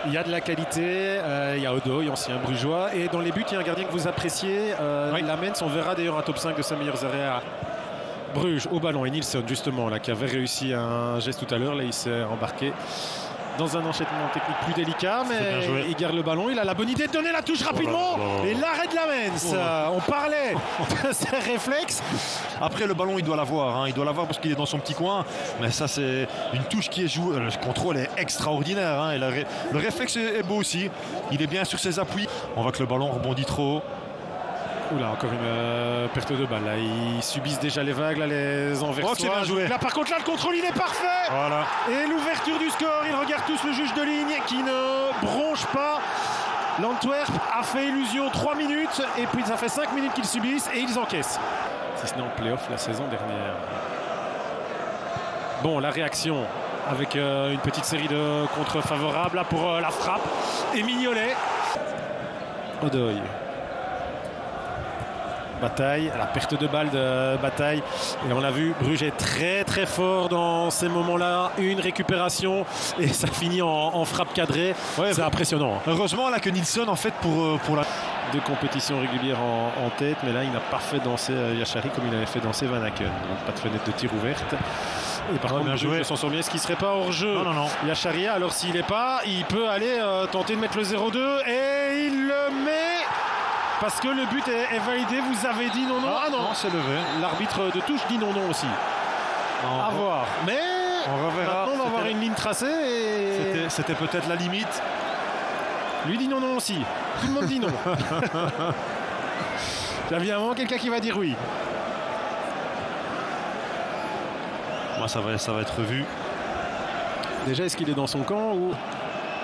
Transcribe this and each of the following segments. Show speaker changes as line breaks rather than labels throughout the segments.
Il y a de la qualité, il y a Odoy, ancien brugeois, et dans les buts, il y a un gardien que vous appréciez,
Oui.
Lamens. On verra d'ailleurs un top 5 de 5 meilleurs arrêts à Bruges au ballon. Et Nilsson, justement, là, qui avait réussi un geste tout à l'heure, là, il s'est embarqué dans un enchaînement technique plus délicat, mais il garde le ballon. Il a la bonne idée de donner la touche rapidement. Et l'arrêt de Lamens. On parlait de ses réflexes.
Après, le ballon, il doit l'avoir. Il doit l'avoir parce qu'il est dans son petit coin. Mais ça, c'est une touche qui est jouée. Le contrôle est extraordinaire. Et le réflexe est beau aussi. Il est bien sur ses appuis. On voit que le ballon rebondit trop haut.
Oula, encore une perte de balle. Là, ils subissent déjà les vagues, là, les Anversois.
C'est bien joué.
Là, par contre, là, le contrôle, il est parfait.
Voilà.
Et l'ouverture du score, ils regardent tous le juge de ligne qui ne bronche pas. L'Antwerp a fait illusion 3 minutes et puis ça fait 5 minutes qu'ils subissent et ils encaissent. Si ce n'est en play-off la saison dernière. Bon, la réaction avec une petite série de contre favorables là pour la frappe. Et Mignolet. Odoy. Bataille, la perte de balle de Bataille. Et on l'a vu, Bruges est très très fort dans ces moments-là. Une récupération et ça finit en frappe cadrée. Ouais, c'est impressionnant.
Heureusement là que Nilsson en fait pour la...
Deux compétitions régulières en tête, mais là il n'a pas fait danser Yachari comme il avait fait danser Van Aken. Donc pas de fenêtre de tir ouverte. Et par contre, Bruges s'en sort bien. Est-ce qu'il ne serait pas hors jeu?
Non.
Yachari, alors s'il n'est pas, il peut aller tenter de mettre le 0-2 et il le met. Parce que le but est validé, vous avez dit non. Ah non,
c'est levé.
L'arbitre de touche dit non aussi. À voir. Mais
on reverra.
Maintenant, on va avoir une ligne tracée. Et...
C'était peut-être la limite.
Lui dit non aussi. Tout le monde dit non. Il y a évidemment quelqu'un qui va dire oui.
Moi, ça va être revu.
Déjà, est-ce qu'il est dans son camp ou...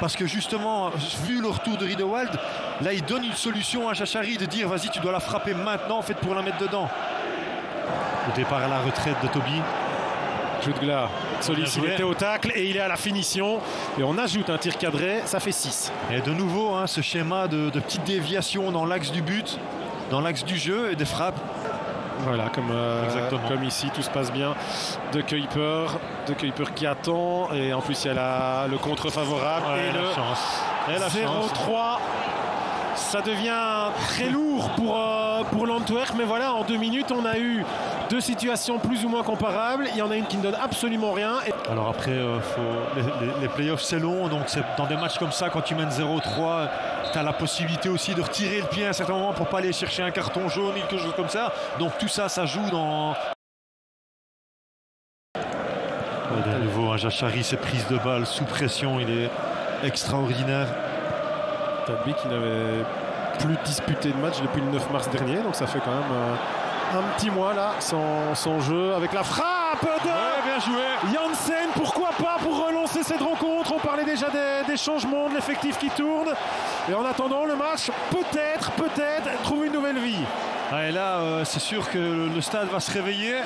Parce que justement, vu le retour de Riedewald, là il donne une solution à Yachari de dire vas-y, tu dois la frapper maintenant en fait pour la mettre dedans. Le départ à la retraite de Toby.
Jutgla sollicité au tacle et il est à la finition. Et on ajoute un tir cadré, ça fait 6.
Et de nouveau, ce schéma de petites déviations dans l'axe du but, dans l'axe du jeu et des frappes.
Voilà, comme ici, tout se passe bien. De Kuiper qui attend. Et en plus, il y a le contre favorable.
Ouais,
et le 0-3. Ça devient très lourd pour l'Antwerp. Mais voilà, en 2 minutes, on a eu 2 situations plus ou moins comparables. Il y en a une qui ne donne absolument rien.
Alors après, les playoffs, c'est long. Donc dans des matchs comme ça, quand tu mènes 0-3, tu as la possibilité aussi de retirer le pied à un certain moment pour ne pas aller chercher un carton jaune ou quelque chose comme ça. Donc tout ça, ça joue dans... De nouveau, Yachari, ses prises de balles sous pression, il est extraordinaire.
Tadby qui n'avait plus disputé de match depuis le 9 mars dernier. Donc ça fait quand même un petit mois là, sans jeu. Avec la frappe de
bien joué.
Janssen, pourquoi pas pour relancer cette rencontre. On parlait déjà des changements, de l'effectif qui tourne. Et en attendant, le match peut-être trouve une nouvelle vie.
Et là, c'est sûr que le stade va se réveiller.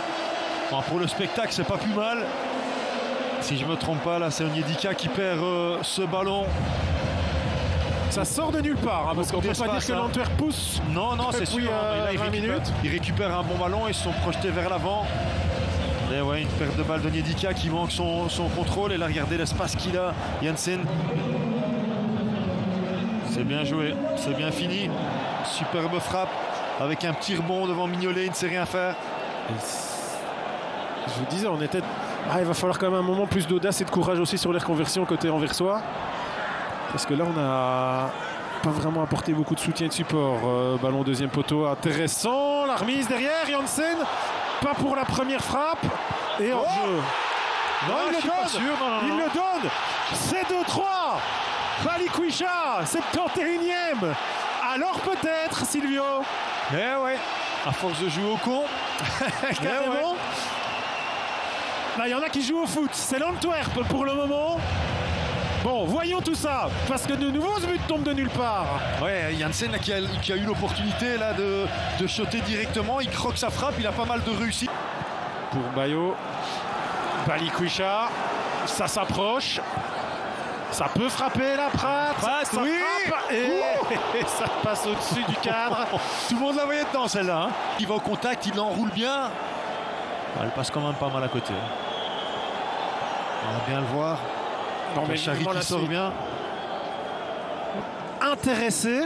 Bon, pour le spectacle, c'est pas plus mal. Si je me trompe pas, là, c'est Onyedika qui perd ce ballon.
Ça sort de nulle part, parce qu'on ne peut pas dire que l'Antwerp pousse.
Non, c'est sûr.
Là,
il récupère un bon ballon, ils se sont projetés vers l'avant. Et ouais, une perte de balle de Onyedika qui manque son contrôle. Et là, regardez l'espace qu'il a, Janssen. C'est bien joué, c'est bien fini. Superbe frappe avec un petit rebond devant Mignolet, il ne sait rien faire.
Je vous disais, on était... il va falloir quand même un moment plus d'audace et de courage aussi sur les reconversions côté anversois. Parce que là, on n'a pas vraiment apporté beaucoup de soutien et de support. Ballon deuxième poteau, intéressant. La remise derrière, Janssen. Pas pour la première frappe. Et en jeu. Non, il le donne. Il le donne. C'est 2-3. Balikwisha, 71e. Alors peut-être, Silvio.
Ouais, à force de jouer au con.
Carrément. Là, il y en a qui jouent au foot. C'est l'Antwerp pour le moment. Bon, voyons tout ça, parce que de nouveau ce but tombe de nulle part.
Ouais, Janssen là, qui a eu l'opportunité là de shotter directement, il croque sa frappe, il a pas mal de réussite.
Pour Bayo, Balikwisha, ça s'approche, ça peut frapper la Prat, ça
oui
frappe, et ça passe au-dessus du cadre.
Tout le monde la voyait dedans celle-là. Il va au contact, il l'enroule bien. Elle passe quand même pas mal à côté. On va bien le voir.
Non, mais
Yachari qui sort bien.
intéressés.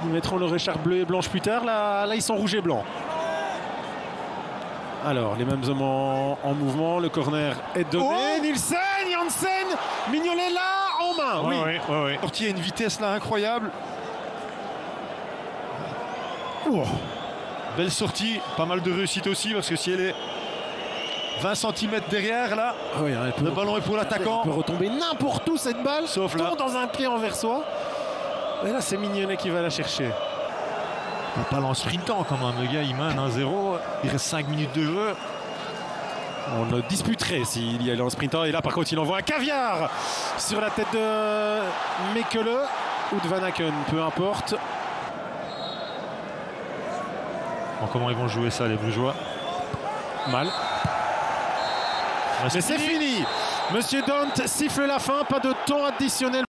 Ils mettront leur écharpe bleue et blanche plus tard. Là ils sont rouges et blancs. Alors, les mêmes hommes en mouvement. Le corner est donné.
Oh,
Nielsen, Janssen, Mignolet là, en main.
Oui. Sorti à une vitesse là incroyable.
Oh.
Belle sortie, pas mal de réussite aussi parce que si elle est 20 cm derrière là,
Oui,
le ballon est pour l'attaquant.
Elle peut retomber n'importe où cette balle,
Sauf là.
dans un pied enversois. Et là, c'est Mignolet qui va la chercher.
Pas en sprintant quand même, le gars il mène 1-0, il reste 5 minutes de jeu.
On le disputerait s'il y allait en sprintant. Et là, par contre, il envoie un caviar sur la tête de Mekele ou de Van Aken, peu importe.
Bon, comment ils vont jouer ça, les Brugeois?
Mal. Mais c'est fini. Monsieur Dont siffle la fin, pas de temps additionnel.